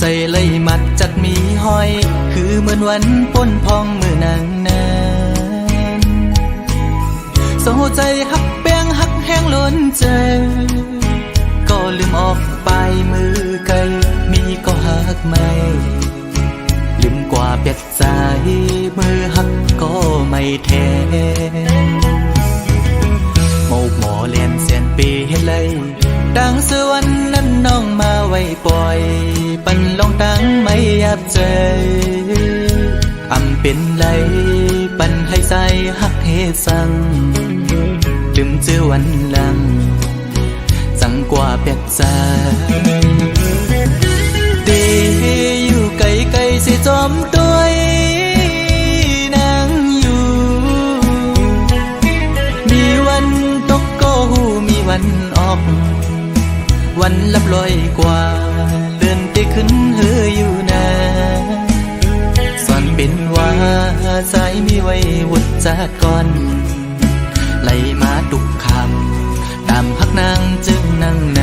ใจเลยมัดจัดมีห้อยคือเหมือนวันป้นพองมือนางนานโซใจหักแป้งหักแห้งล้นใจก็ลืมออกไปมือไกลมีก็หักไม่ลืมกว่าเปียกใจมือหักก็ไม่แทนโมกหมอเลียนเสียนปีให้เลยดังสวรรค์นั้นน้องมาไว้ปล่อยปันลองตั้งไม่ยับใจอำเป็นไรปันให้ใจหักเฮสั่งลืมเจอวันหลังจังกว่าเปียกใจดีอยู่ไกลไกลสิจอมตัวนางอยู่มีวันตกก็หูมีวันออกวันลับลอยกว่าเลื่อนไปขึ้นเฮืออยู่นะสอนเป็นว่าใจมีไว้วุดจากก่อนไหลมาตุกคำตามพักนางจึงนั่งใน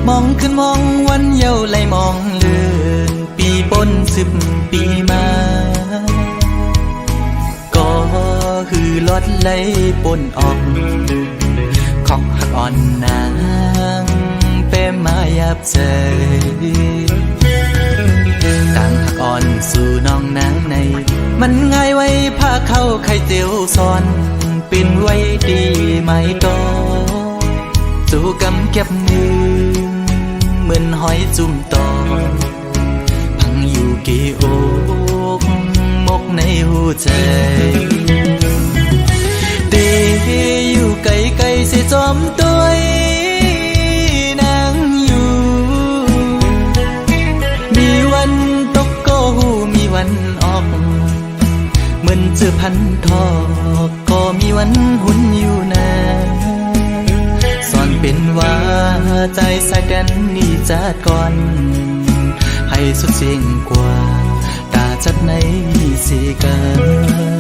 มองขึ้นมองวันเยาว์ไหลมองเลือนปีปน10 ปีมาก็คือลดไหลปนออกของหักอ่อนนางเป้มายับใจต่างหักอ่อนสู่น้องนางในมันง่ายไว้ผ้าเข้าไข่เจียวซ้อนเป็นไว้ดีไหมต่อสู่กำเก็บมือเหมือนหอยจุ่มตอพังอยู่กี่อกมกในหัวใจดีอยู่ไกลไกลสิจอมตัวนางอยู่มีวันตกก็หูมีวันออกเหมือนเจอพันทอกก็มีวันหุ่นอยู่นะเป็นว่าใจสายกันนี่จัดก่อนให้สุดเสียงกว่าตาจัดในสีกัน เ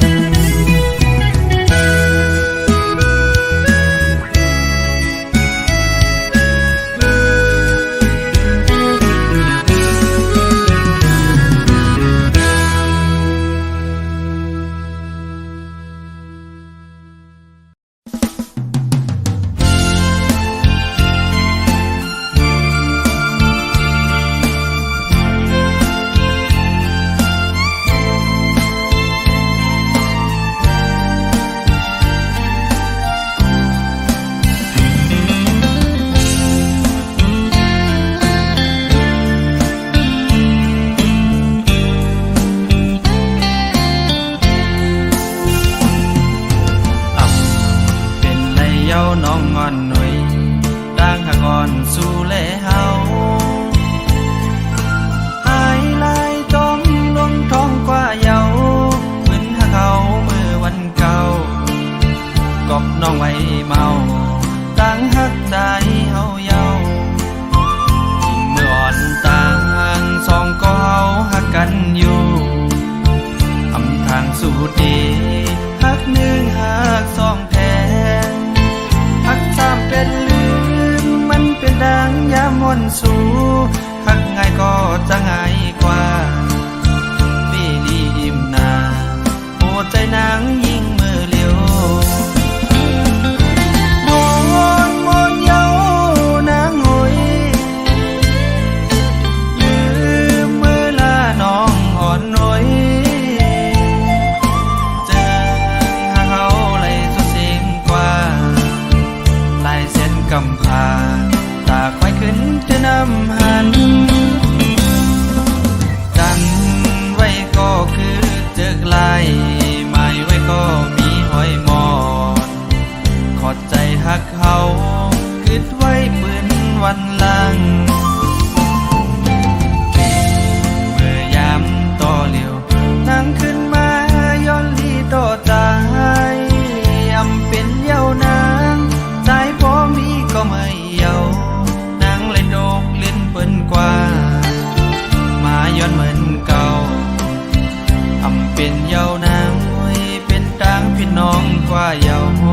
ยาวนางมวยเป็นต่างพี่น้องกว่าเยาวโฮ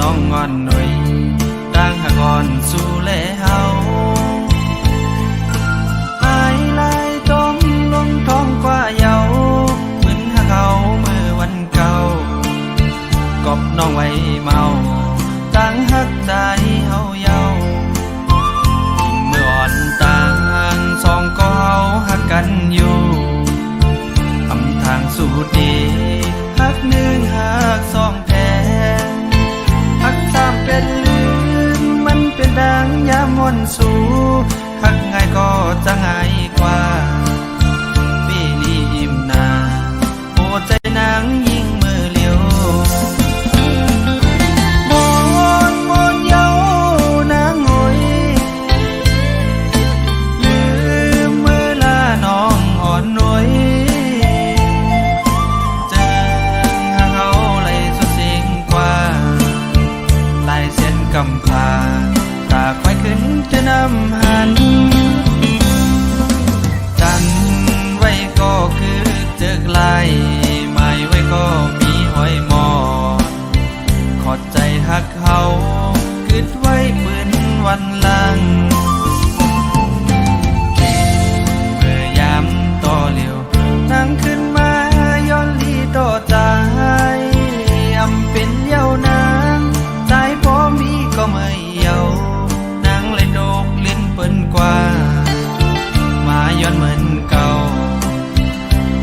น้องงอนหน่อยต่างหากอ่อนสู่แลเฮาหายลายจมลงท้องกว่าเยาเหมือนหาเขาเมื่อวันเก่ากอบน้องไว้เมาต่างหักใจเฮาเยาเมื่ออ่อนต่างสองก็เฮาหักกันอยู่ทำทางสู่ดีหักหนึ่งหักสองแท้หักสามเป็นลืมมันเป็นดังยามวนสู่หักง่ายก็จะง่ายกว่าปีนี้ยิ้มหน้าโอ้ใจนางยิ่งมือเลี้ยวมอนเยาวนางงอยลืมเมื่อลาน้องอ่อนรวยเจอหาเขาเลยสุดสิ่งกว่าลายเส้นกำพร้าตาควายขึ้นจะนำหันจันไว้ก็คือเจอกลายหมายไว้ก็มีห้อยหมอนขอดใจหักเขากึดไว้ปืนวันหลังเมื่อยามต่อเหลียวนั่งขึ้นมาย้อนลีต่อใจอำเป็นเย้านางใจพอมีก็ไม่เย้านางเลยโดกลิ้นเปิ้นกว่ามาย้อนเหมือนเก่า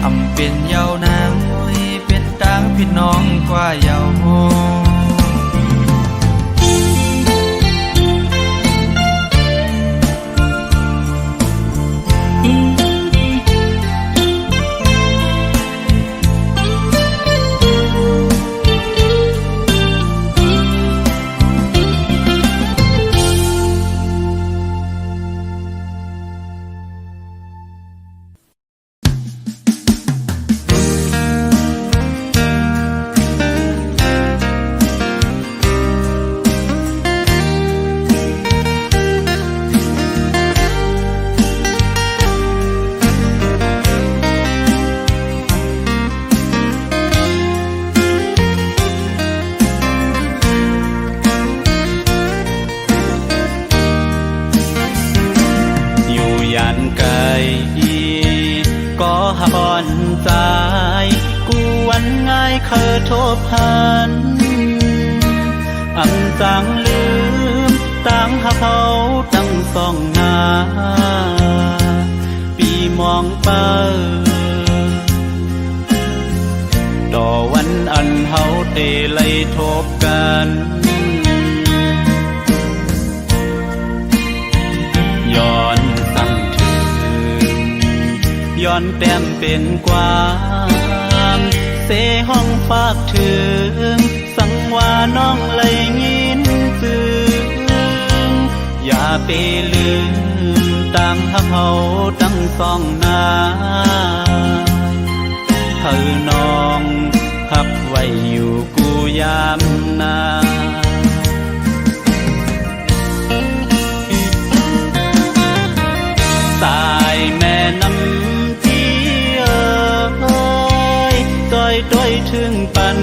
อำเป็นเย้านางมวยเป็นต่างพี่น้องกว่าเย้าโฮก็หอนใจกูวันง่ายเคยทบหันอำจังลืมตั้งหาเขาตั้งสองหน้าปีมองไปต่อวันอันเฮาเตไล่ทบกันย้อนตั้งย้อนแต้มเป็นความเสห้องฝากถึงสังว่าน้องเลยยินซึ้งอย่าไปลืมตั้งหักเขาตั้งสองหน้าเธอน้องหักไว้อยู่กูยามนาสายแม่น้ำต้อยถึงปัน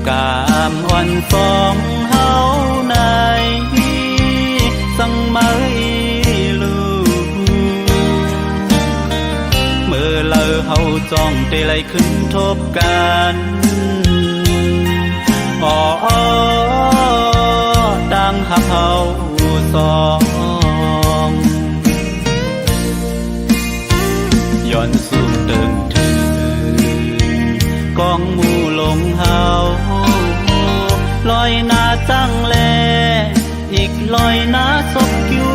กามอ่อนฟองเฮาในสังไม่ลูเมื่อเลอเฮาจ้องเตไลขึ้นทบกันอ๋อดังหักเฮาสองย้อนสู่เดิงถึงกองหมู่ลงเฮาลอยหน้าจังแลอีกลอยหน้าศพกิ้ว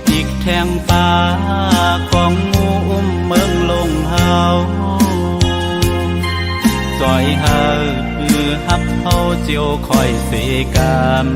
อีกแทง ป่าของงูอุ้มเมืองลงเฮาซอยเฮาฮับเฮาเจียวคอยเสกาม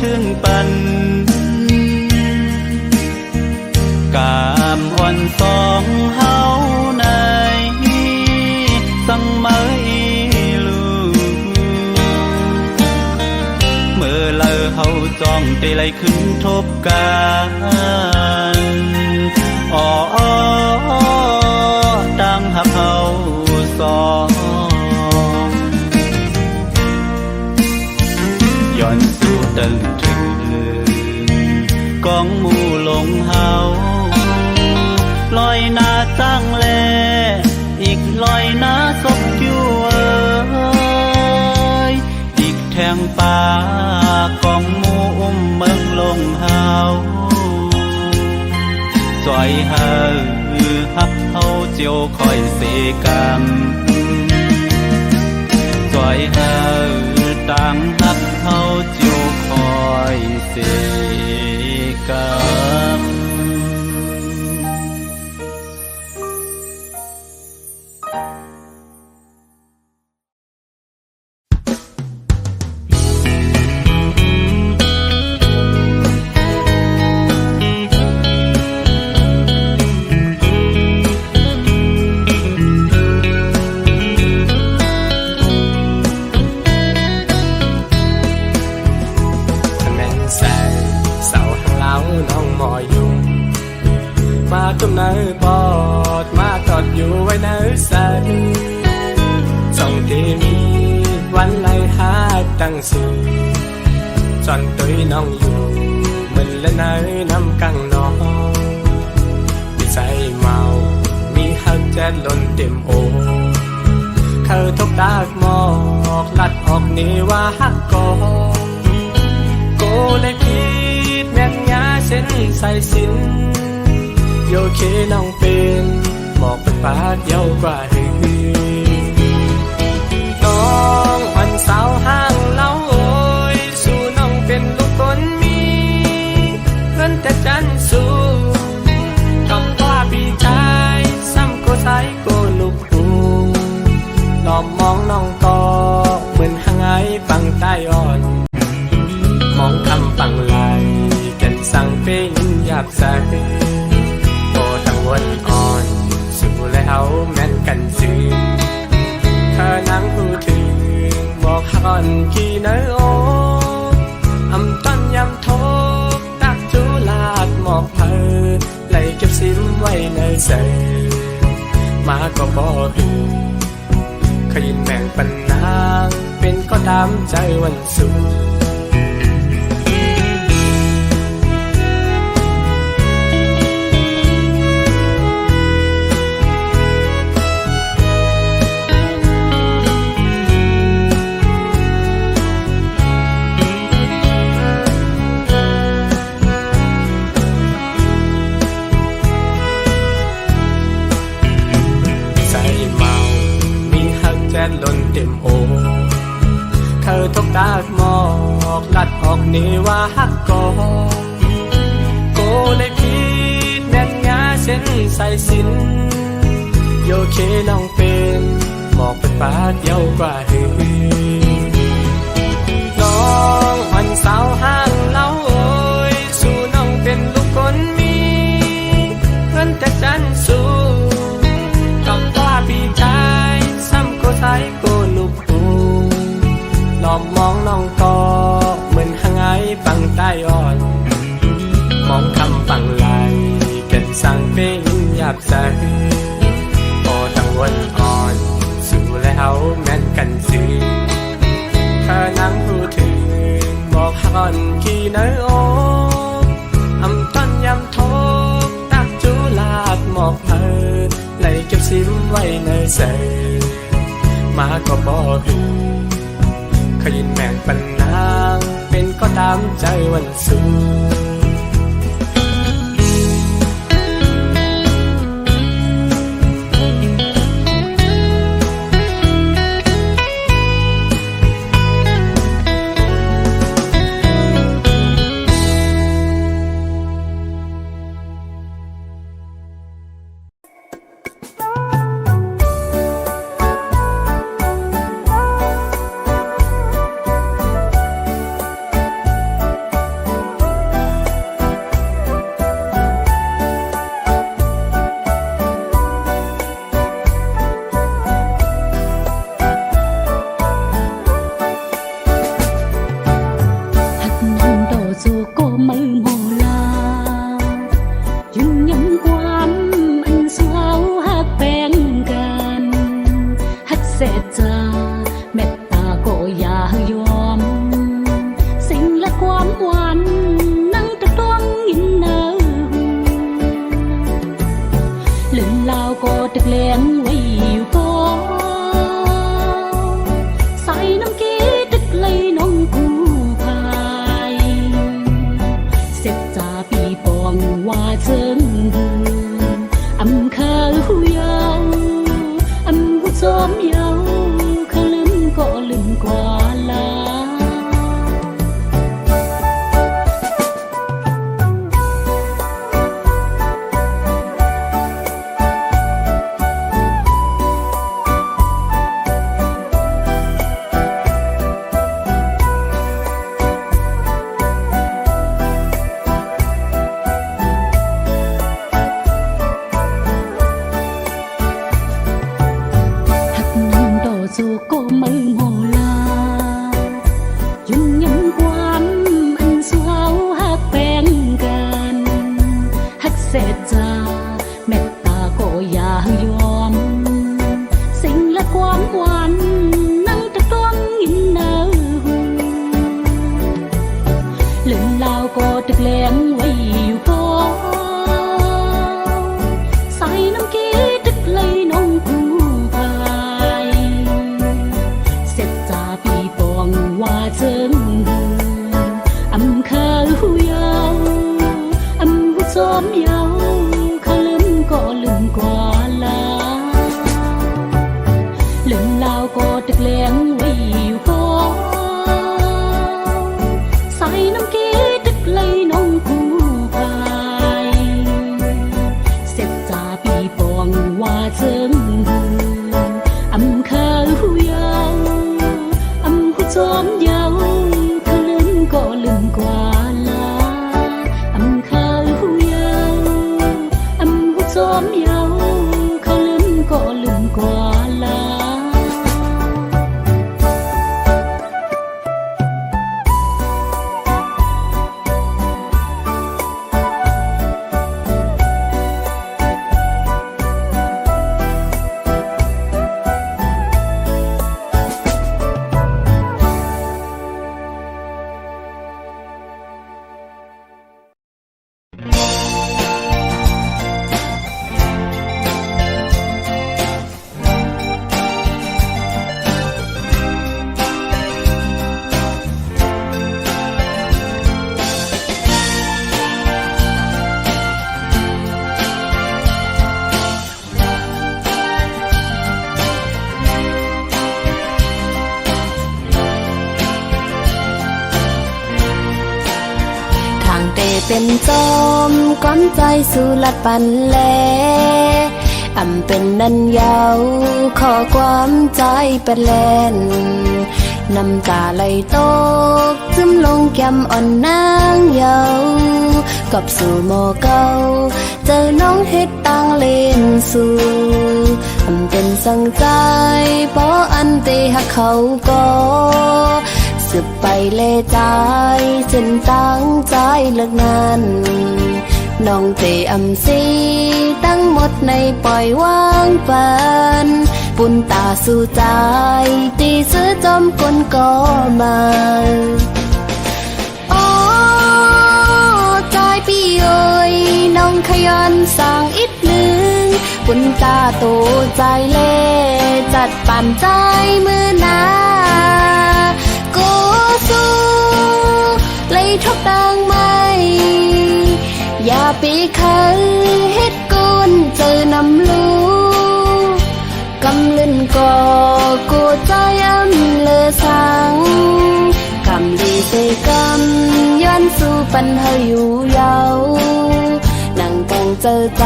ถึงปันกามอ่อนสองเฮาในสังไม้ลูเมื่อเลอเฮาจ้องเตไลขึ้นทบกันอ๋อดังหับเฮาสองย้อนสู่ตึงถึงกองหมู่ลงเฮาลอยหน้าตั้งแลอีกลอยหน้าศพอยู่อีกแทงป่ากองหมู่อุ้มเมืองลงเฮาจอยเฮาฮับเฮาเจียวคอยเสกามจอยเฮาต่างฮักเฮาเจียวคอยเสกามตุ้มเนื้อปอดมาตอดอยู่ไว้เนื้อใสส่งที่มีวันไล่หาตั้งสื่อจอนตุยน้องอยู่มันและเนื้อน้ำกังน้องมีใจเมามีหักแจ๊ดล้นเต็มโอเธอทบตากหมอกลัดออกนี่ว่าหักกอโกเลยคิดแม่นยาเส้นใส่สินโยเคน้องเป็นหมอกเป็นปากเยาวกว่าหือน้องวันสาวห้างเล่าโอยสู่น้องเป็นลูกคนมีเงินแต่จันสู้กับว่าพี่ชายซ้ำก็ใส่ก็ลูกหูหลอบมองน้องต่อเหมือนหางไอฟังใต้อ่อนมองคำฟังไหลกันสั่งเป็นหยาบใสวันอ่อนสู่แล้วแม่นกันซื้อเธอนั่งพูดถึงบอกหักอ่อนกี่เนื้อโออำต้นยำโทกตักจุลาดหมอกเธอไหลเก็บซิมไว้ในเสือมาก็บอกหือขยินแบ่งปันนางเป็นก็ตามใจวันสูล้นเต็มโอเธอทบตากหมอกลัดออกนี่ว่าหักกอโกเลยคิดแม่นยาเส้นใส่สินโยเคน้องเป็นหมอกเป็นปากเยาวกว่าหือน้องวันสาวห้างเล่าโอยสู่น้องเป็นลูกคนมีเงินแต่จันสู้กับว่าพี่ชายซ้ำก็ใส่ก็ลูกหูหลอบมองน้องต่อเหมือนหางไอฟังใต้อ่อนมองคำฟังไหลกันสั่งเป็นหยาบใสพอตั้งวันอ่อนสู่แล้วแม่นกันซื้อ อนขี้เนื้อโออำต้นยำทบตักจูลาดหมอกเพอไหลเก็บซิมไว้ในเสมาก็บอกขยินแมงปันนางเป็นก็ตามใจวันสูเป็นจอมก้อนใจสู่ลัดปันแลเป็นนันยาวขอความใจเป็นแลนน้ำตาไหลตกซึมลงแก้มอ่อนนางเยากับสู่หมอเก่าเจอน้องเฮ็ดต่างเล่นสู่เป็นสังใจเพราะอันเตหักเขาก็สืบไปเล่ใจจนตั้งใจเลิกนานน้องเตสีตั้งหมดในปล่อยวางปันปุ่นตาสู่ใจตีซื้อจอมกลก็มาโอ้ น้องขยันสร้างอิดหนึ่งบุญตาโตใจเล่จัดปั่นใจมือหนาโกสู้เลยทบดังไหมอย่าปีเคยเฮ็ดกุนเจอนำลูกำลึนก่อกูใจอ้ำเลอสังกำดีเสกำย้อนสู่ปัญหาอยู่ยาวนั่งกังเจอใจ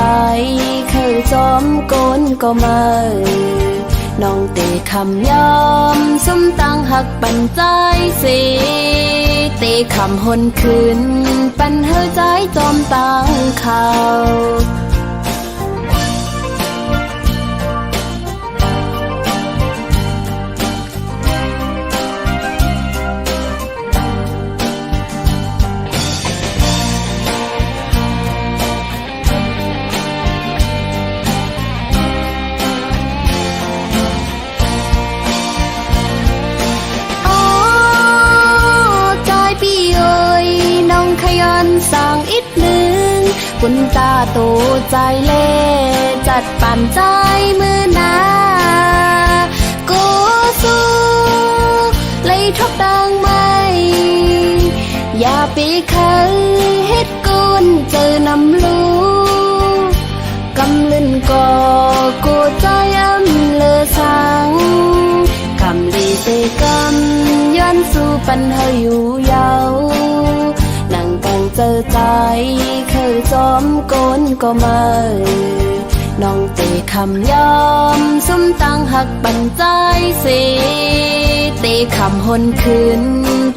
เคยจอมโกนก็มาน้องเตะคำยอมสมตั้งหักปันใจสิเตะคำหนคืนปันเฮอใจจอมตั้งเขาสร้างอิดหนึ่งบุญตาโตใจเล่จัดปั่นใจมือหนาโกสู้เลยทบดังไหมอย่าปีเคยเฮ็ดกุนเจอนำลูกำลึนก่อกูใจอ้ำเลอสังคำดีเสกำย้อนสู่ปัญหาอยู่ยาวนั่งกังเจอใจเคยจอมโกนก็มาน้องเตะคำยอมสมตั้งหักปันใจสิเตะคำหนคืน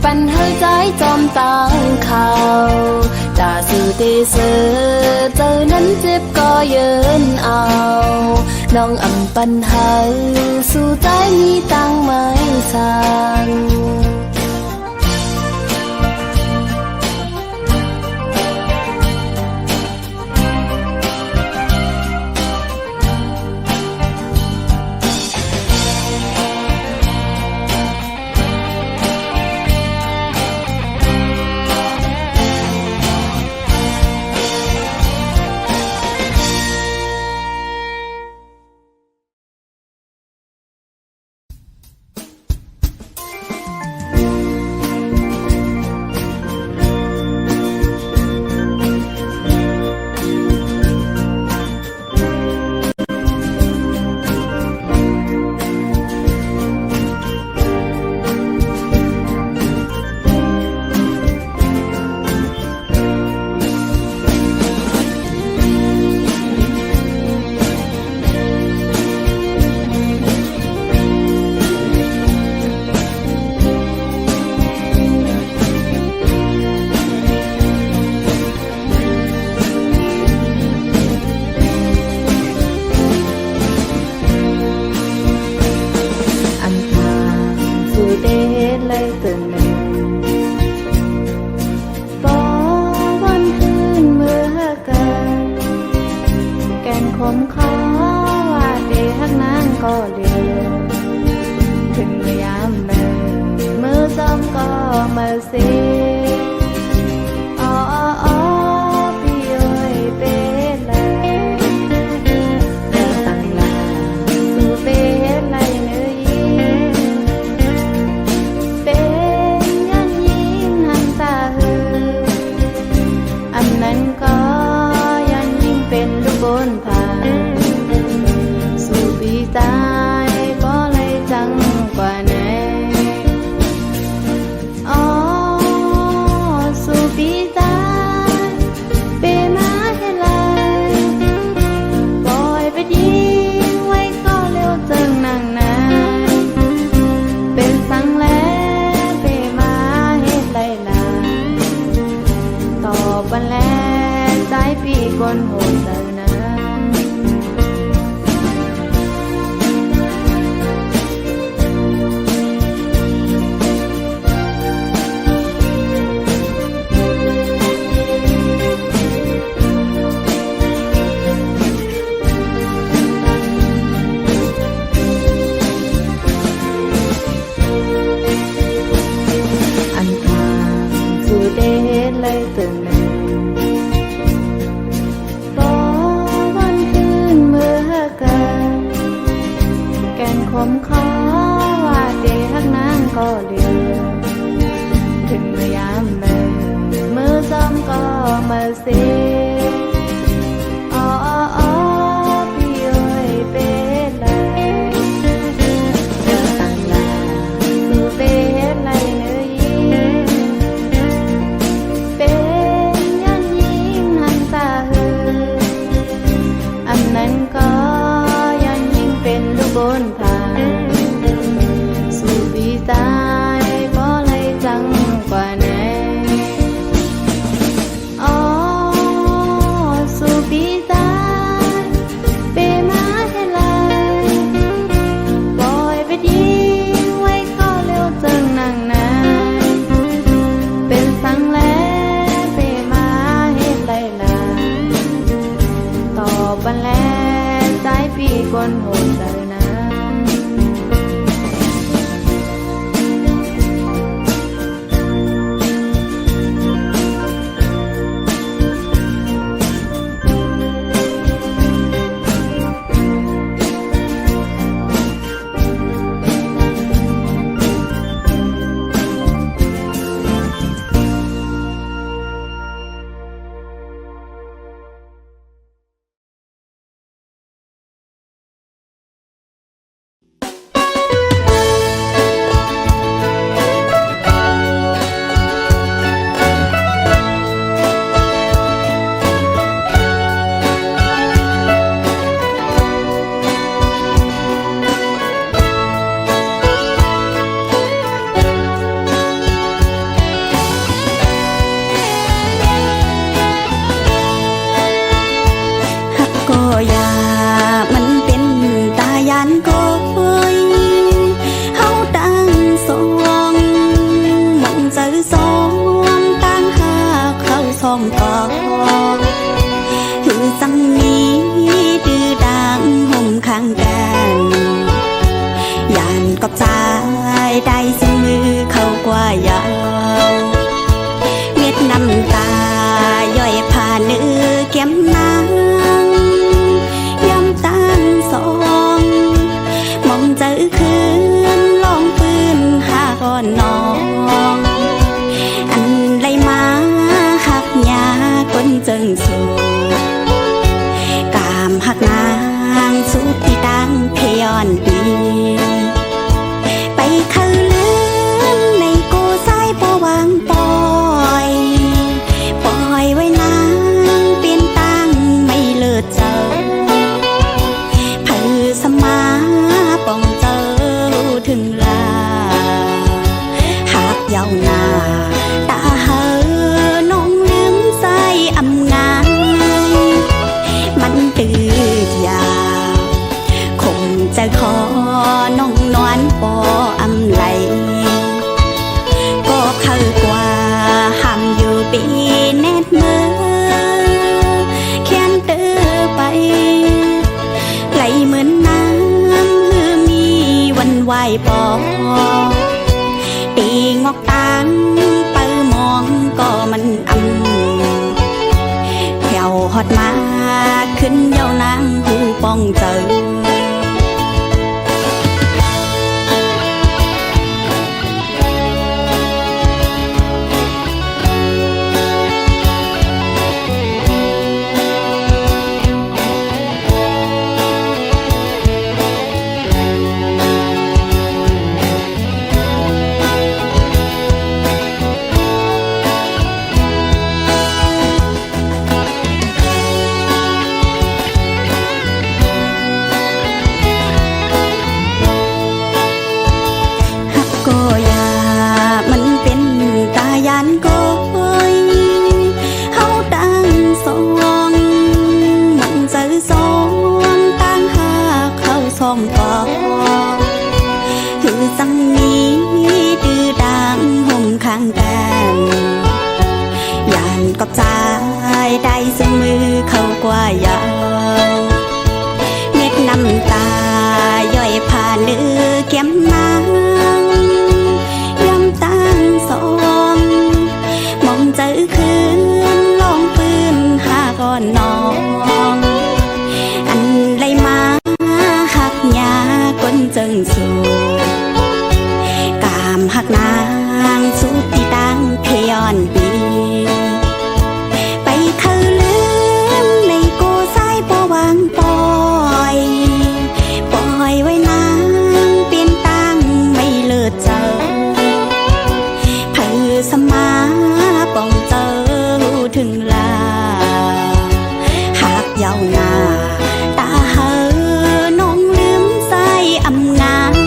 ปันเฮอใจจอมตั้งเขาจ่าสื่อเตเสอเจอนั้นเจ็บก็เยินเอาน้องอ่ำปันหาสู่ใจมีตั้งไม่สั่งอ๋อ เซอ๋ออ๋อพี่เอ้ยเป็นไรเดินตั้งลาสู่เป็นไรเนื้อยิงเป็นยันยิงหันตาเหืออันนั้นก็ยันยิงเป็นลูกบนทางสู่ปีตายบ่ไรจังกว่าไหนอ๋อสู่ปีตายเปมาเท่าไรปล่อยไปยิงไว้เข้าเร็วจังนั่งนายเป็นสังแลเปมาเฮ็ดไรล่ะต่อปันแลใจพี่คนโหดใจนะ นางสุดที่ตั้งพยอนปีไปเข้า สมาป้องเจอถึงลาหากยาวหน้าตาเหอน้องลืมใส่อำงาย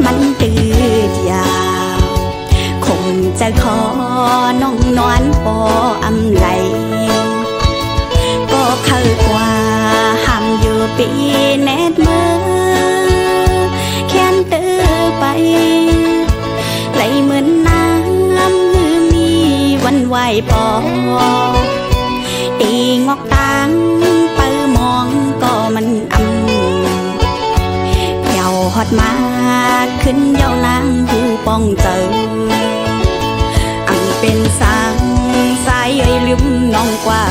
มันตืดยาวคงจะขอน้องนอนปออำไหลก็เข้ากว่าห้ามอยู่ปีแนดมือแค้นเตอไปไหลเหมือนน้ำมือมีวันไหวปอตีงอกตางเปิมองก็มันเยาฮอดมาขึ้นเยานางผู้ป้องเจออังเป็นสางสายเอ้ยลืมน้องกว่า